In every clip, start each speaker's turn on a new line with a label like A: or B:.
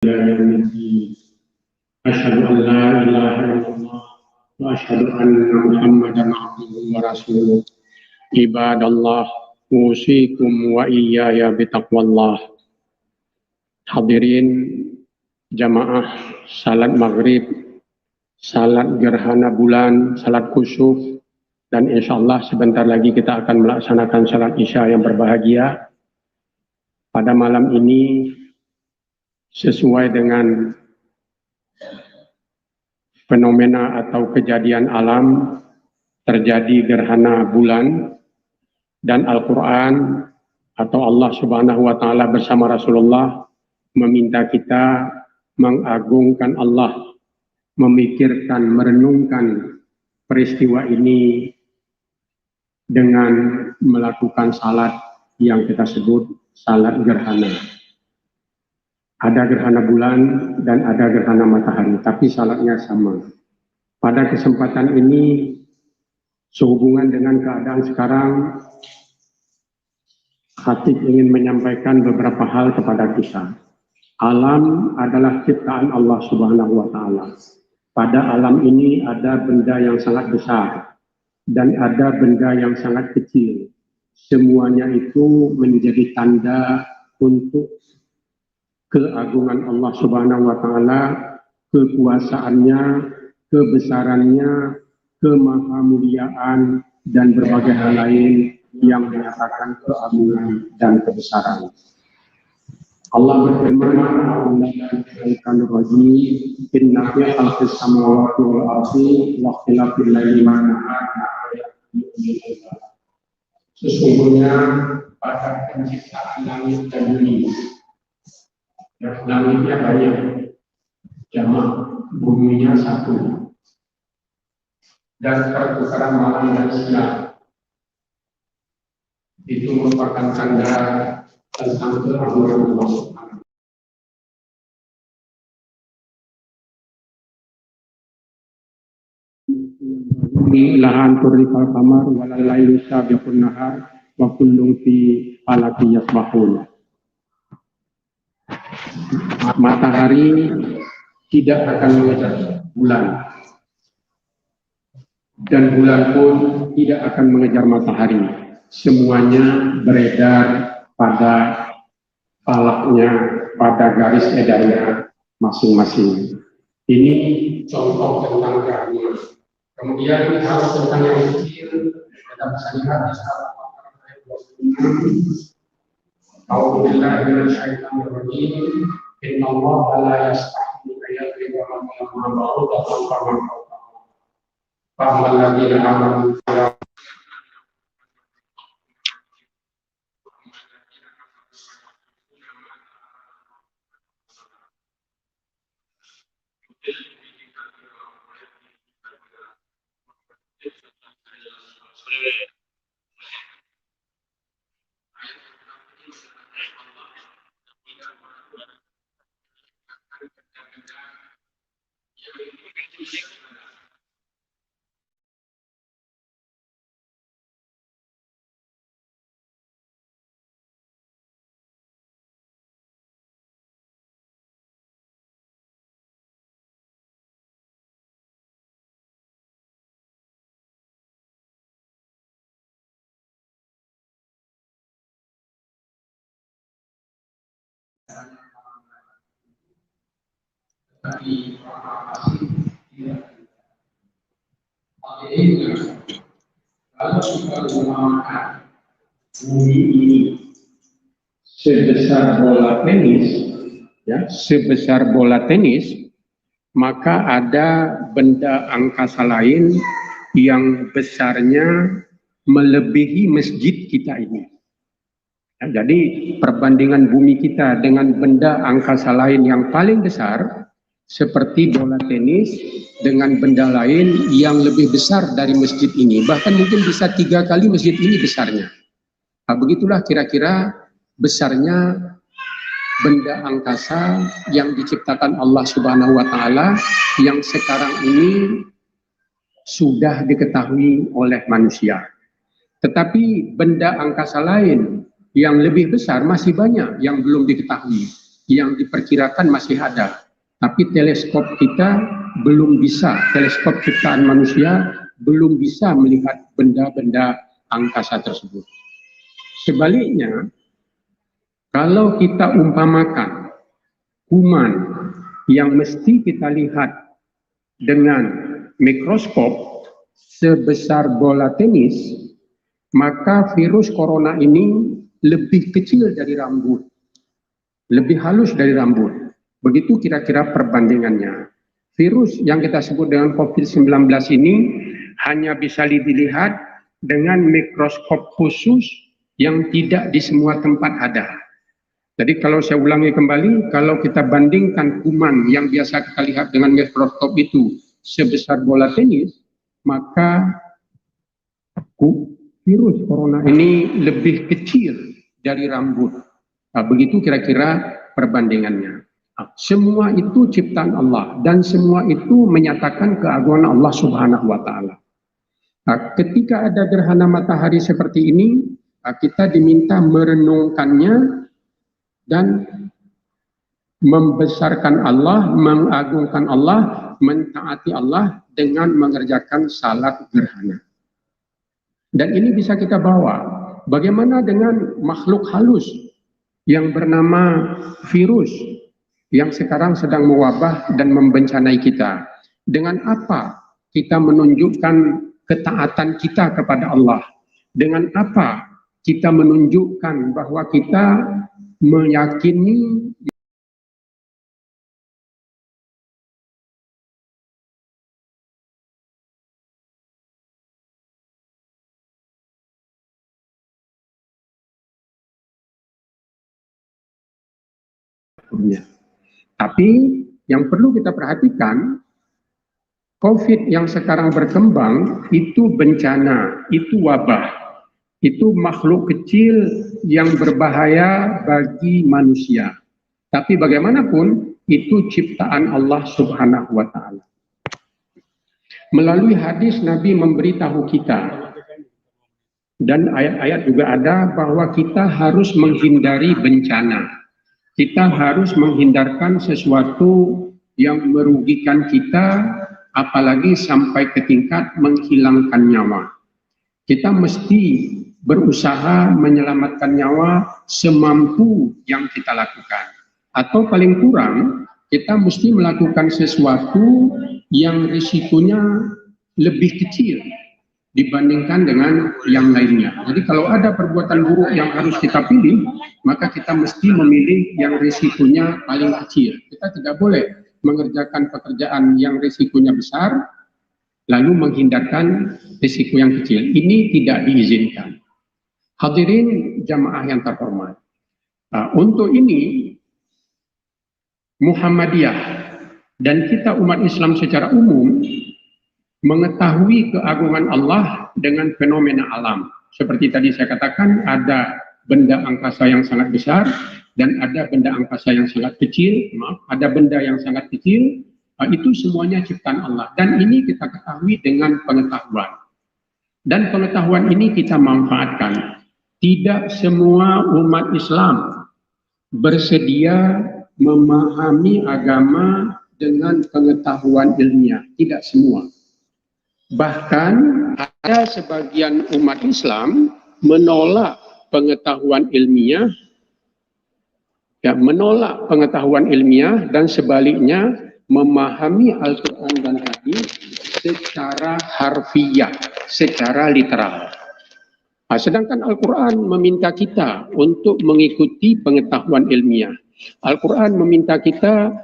A: Asyhadu an la ilaha illallah wa asyhadu anna Muhammadan abduhu wa rasuluh. Ibadallah, usikum wa iyaya bitaqwallah. Hadirin jamaah salat maghrib, salat gerhana bulan, salat kusuf, dan insyaallah sebentar lagi kita akan melaksanakan salat isya yang berbahagia. Pada malam ini sesuai dengan fenomena atau kejadian alam, terjadi gerhana bulan, dan Al-Quran atau Allah Subhanahu wa Ta'ala bersama Rasulullah meminta kita mengagungkan Allah, memikirkan, merenungkan peristiwa ini dengan melakukan salat yang kita sebut salat gerhana. Ada gerhana bulan dan ada gerhana matahari, tapi salatnya sama. Pada kesempatan ini, sehubungan dengan keadaan sekarang, Khatib ingin menyampaikan beberapa hal kepada kita. Alam adalah ciptaan Allah Subhanahu wa Ta'ala. Pada alam ini ada benda yang sangat besar dan ada benda yang sangat kecil. Semuanya itu menjadi tanda untuk keagungan Allah Subhanahu wa Ta'ala, kekuasaannya, kebesarannya, kemahamuliaan, dan berbagai hal lain yang menyatakan keagungan dan kebesaran. Allah berfirman, "Inna fi khalqis samawati wal ardi wa ikhtilafil laili wan nahari." Sesungguhnya pada penciptaan langit dan bumi, langitnya banyak, jamak, buminya satu, dan pertukaran malam dan siang itu merupakan tanda tentang keagungan Allah Subhanahu. Lahan turikal kamar walalailu sabiqun nahar wa kullum fi falaki yasbahun. Matahari tidak akan mengejar bulan, dan bulan pun tidak akan mengejar matahari. Semuanya beredar pada falaknya, pada garis edarnya masing-masing. Ini contoh tentang keagungan. Kemudian hal tentang yang kecil, kita bisa lihat di saat A'udzubillahi minasyaitonir rajim. Innallaha la yastahi an yadriba mathalan ba'udatan fa'man fawqahu. Fa'mal ladzina amanu kalau kita menggunakan bumi ini sebesar bola tenis, ya, sebesar bola tenis, maka ada benda angkasa lain yang besarnya melebihi masjid kita ini. Ya, jadi perbandingan bumi kita dengan benda angkasa lain yang paling besar seperti bola tenis dengan benda lain yang lebih besar dari masjid ini, bahkan mungkin bisa 3 kali masjid ini besarnya. Nah, begitulah kira-kira besarnya benda angkasa yang diciptakan Allah Subhanahu wa Ta'ala yang sekarang ini sudah diketahui oleh manusia. Tetapi benda angkasa lain yang lebih besar masih banyak yang belum diketahui. yang diperkirakan masih ada. Tapi teleskop kita belum bisa, teleskop ciptaan manusia belum bisa melihat benda-benda angkasa tersebut. Sebaliknya, kalau kita umpamakan kuman yang mesti kita lihat dengan mikroskop sebesar bola tenis, maka virus corona ini lebih kecil dari rambut, lebih halus dari rambut. Begitu kira-kira perbandingannya. Virus yang kita sebut dengan COVID-19 ini hanya bisa dilihat dengan mikroskop khusus yang tidak di semua tempat ada. Jadi kalau saya ulangi kembali, kalau kita bandingkan kuman yang biasa kita lihat dengan mikroskop itu sebesar bola tenis, maka virus corona ini lebih kecil dari rambut. Nah, begitu kira-kira perbandingannya. Nah, semua itu ciptaan Allah dan semua itu menyatakan keagungan Allah Subhanahu wa taala. Nah, ketika ada gerhana matahari seperti ini, kita diminta merenungkannya dan membesarkan Allah, mengagungkan Allah, mentaati Allah dengan mengerjakan salat gerhana. Dan ini bisa kita bawa. Bagaimana dengan makhluk halus yang bernama virus yang sekarang sedang mewabah dan membencanai kita? Dengan apa kita menunjukkan ketaatan kita kepada Allah? Dengan apa kita menunjukkan bahwa kita meyakini dunia. Tapi yang perlu kita perhatikan, COVID yang sekarang berkembang itu bencana, itu wabah, itu makhluk kecil yang berbahaya bagi manusia. Tapi bagaimanapun itu ciptaan Allah Subhanahu wa taala. Melalui hadis Nabi memberitahu kita, dan ayat-ayat juga ada bahwa kita harus menghindari bencana. Kita harus menghindarkan sesuatu yang merugikan kita, apalagi sampai ke tingkat menghilangkan nyawa. Kita mesti berusaha menyelamatkan nyawa semampu yang kita lakukan. Atau paling kurang, kita mesti melakukan sesuatu yang risikonya lebih kecil dibandingkan dengan yang lainnya. Jadi kalau ada perbuatan buruk yang harus kita pilih, maka kita mesti memilih yang risikonya paling kecil. Kita tidak boleh mengerjakan pekerjaan yang risikonya besar, lalu menghindarkan risiko yang kecil. Ini tidak diizinkan. Hadirin jamaah yang terhormat. Untuk ini, Muhammadiyah dan kita umat Islam secara umum mengetahui keagungan Allah dengan fenomena alam. Seperti tadi saya katakan, ada benda angkasa yang sangat besar dan ada benda angkasa yang sangat kecil. Ada benda yang sangat kecil, itu semuanya ciptaan Allah. Dan ini kita ketahui dengan pengetahuan. Dan pengetahuan ini kita manfaatkan. Tidak semua umat Islam bersedia memahami agama dengan pengetahuan ilmiah. Tidak semua. Bahkan ada sebagian umat Islam menolak pengetahuan ilmiah, menolak pengetahuan ilmiah dan sebaliknya memahami Al-Quran dan hadis secara harfiah, secara literal. Sedangkan Al-Quran meminta kita untuk mengikuti pengetahuan ilmiah. Al-Quran meminta kita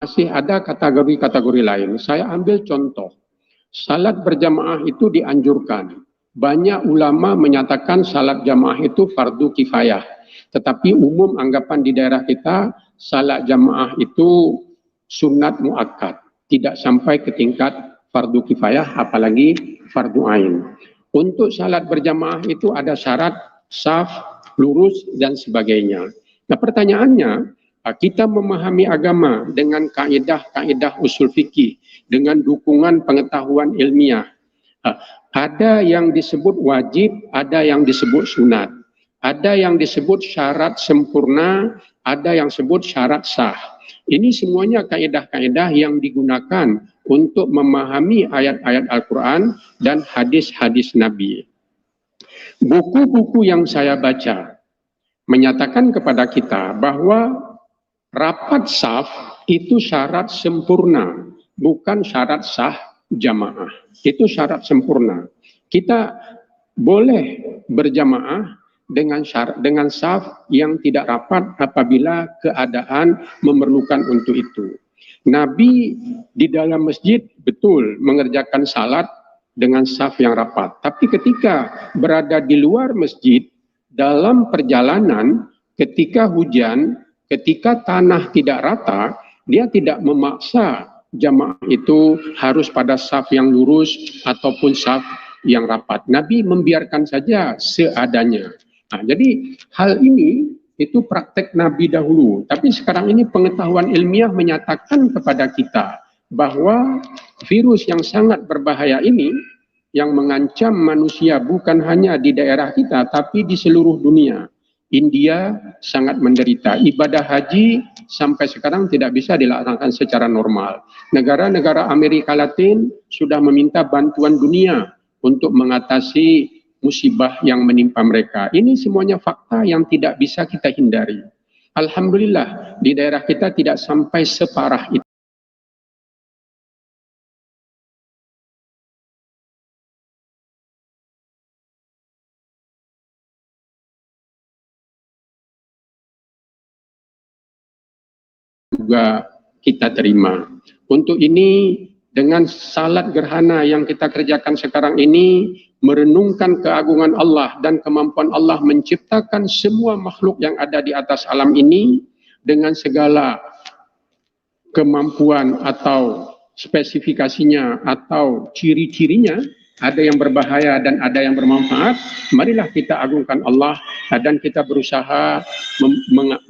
A: Masih ada kategori-kategori lain. Saya ambil contoh. Salat berjamaah itu dianjurkan. Banyak ulama menyatakan salat jamaah itu fardu kifayah. Tetapi umum anggapan di daerah kita, salat jamaah itu sunat muakkad. Tidak sampai ke tingkat fardu kifayah, apalagi fardu ain. Untuk salat berjamaah itu ada syarat, saf, lurus, dan sebagainya. Nah pertanyaannya, kita memahami agama dengan kaidah-kaidah usul fikih, dengan dukungan pengetahuan ilmiah. Ada yang disebut wajib, ada yang disebut sunat. Ada yang disebut syarat sempurna, ada yang disebut syarat sah. Ini semuanya kaidah-kaidah yang digunakan untuk memahami ayat-ayat Al-Quran dan hadis-hadis Nabi. Buku-buku yang saya baca menyatakan kepada kita bahwa rapat saf itu syarat sempurna, bukan syarat sah jamaah. Itu syarat sempurna. Kita boleh berjamaah dengan saf yang tidak rapat apabila keadaan memerlukan untuk itu. Nabi di dalam masjid betul mengerjakan salat dengan saf yang rapat. Tapi ketika berada di luar masjid, dalam perjalanan, ketika hujan, ketika tanah tidak rata, dia tidak memaksa jamaah itu harus pada saf yang lurus ataupun saf yang rapat. Nabi membiarkan saja seadanya. Nah, jadi hal ini itu praktek Nabi dahulu. Tapi sekarang ini pengetahuan ilmiah menyatakan kepada kita bahwa virus yang sangat berbahaya ini yang mengancam manusia bukan hanya di daerah kita tapi di seluruh dunia. India sangat menderita. Ibadah haji sampai sekarang tidak bisa dilaksanakan secara normal. Negara-negara Amerika Latin sudah meminta bantuan dunia untuk mengatasi musibah yang menimpa mereka. Ini semuanya fakta yang tidak bisa kita hindari. Alhamdulillah di daerah kita tidak sampai separah itu. Juga kita terima. Untuk ini dengan salat gerhana yang kita kerjakan sekarang ini merenungkan keagungan Allah dan kemampuan Allah menciptakan semua makhluk yang ada di atas alam ini dengan segala kemampuan atau spesifikasinya atau ciri-cirinya, ada yang berbahaya dan ada yang bermanfaat. Marilah kita agungkan Allah dan kita berusaha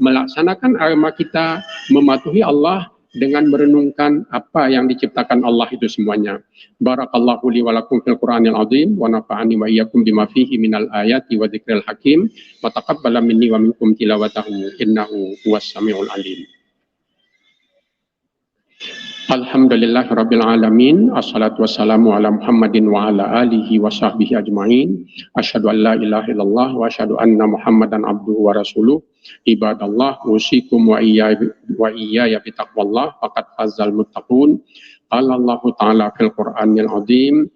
A: melaksanakan agama kita, mematuhi Allah dengan merenungkan apa yang diciptakan Allah itu semuanya. Barakallahu li wa lakum fil Qur'anil azim wa nafa'ani wa iyyakum bima fihi minal ayati wa dzikril hakim wa taqabbala minni wa minkum tilawatahu innahu huwas samiul alim. Alhamdulillahirabbil alamin, assalatu wassalamu ala Muhammadin wa ala alihi wa sahbihi ajmain. Asyhadu an la ilaha illallah wa asyhadu anna Muhammadan abduhu wa rasuluh. Ibadallah, usikum wa iyaya bitaqwallah faqad fazal muttaqun. Qala Allah Ta'ala fil Qur'anil azim,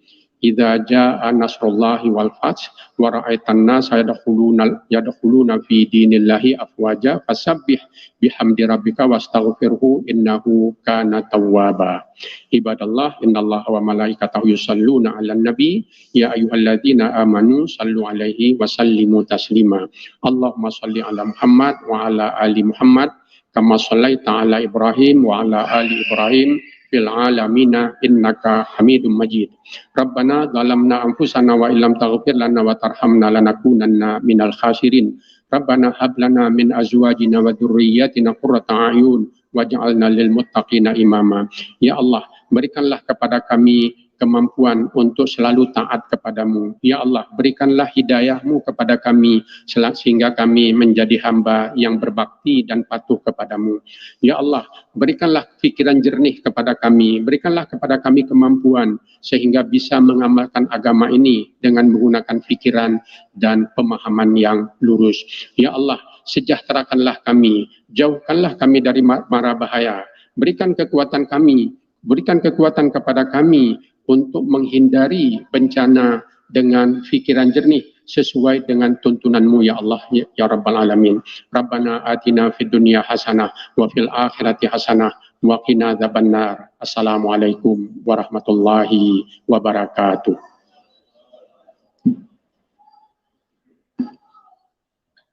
A: idza jaa nasrullahi wal fath wa ra'aitan nasa yadkhuluna fi dinillahi afwaja fasabbih bihamdi rabbika wastaghfirhu innahu kana tawwaba. Ibadallah, innallaha wa malaikatahu yusalluna 'alan nabi ya ayyuhalladzina amanu sallu 'alaihi wa sallimu taslima. Allahumma shalli 'ala Muhammad wa 'ala ali Muhammad kama shallaita 'ala Ibrahim wa 'ala ali Ibrahim fil alamina innaka hamidum majid. Rabbana zalamna anfusana wa illam taghfir lana wa tarhamna lanakunanna minal khasirin. Rabbana hab lana min azwajina wa dzurriyyatina qurrata a'yun waj'alna lil muttaqina imama. Ya Allah, berikanlah kepada kami kemampuan untuk selalu taat kepadamu. Ya Allah, berikanlah hidayahmu kepada kami sehingga kami menjadi hamba yang berbakti dan patuh kepadamu. Ya Allah, berikanlah pikiran jernih kepada kami, berikanlah kepada kami kemampuan sehingga bisa mengamalkan agama ini dengan menggunakan pikiran dan pemahaman yang lurus. Ya Allah, sejahterakanlah kami, jauhkanlah kami dari mara bahaya, berikan kekuatan kami, berikan kekuatan kepada kami untuk menghindari bencana dengan fikiran jernih sesuai dengan tuntunanmu ya Allah ya Rabbal Alamin. Rabbana atina fid dunya hasanah wa fil akhirati hasanah wa qina adzabannar. Assalamualaikum warahmatullahi wabarakatuh.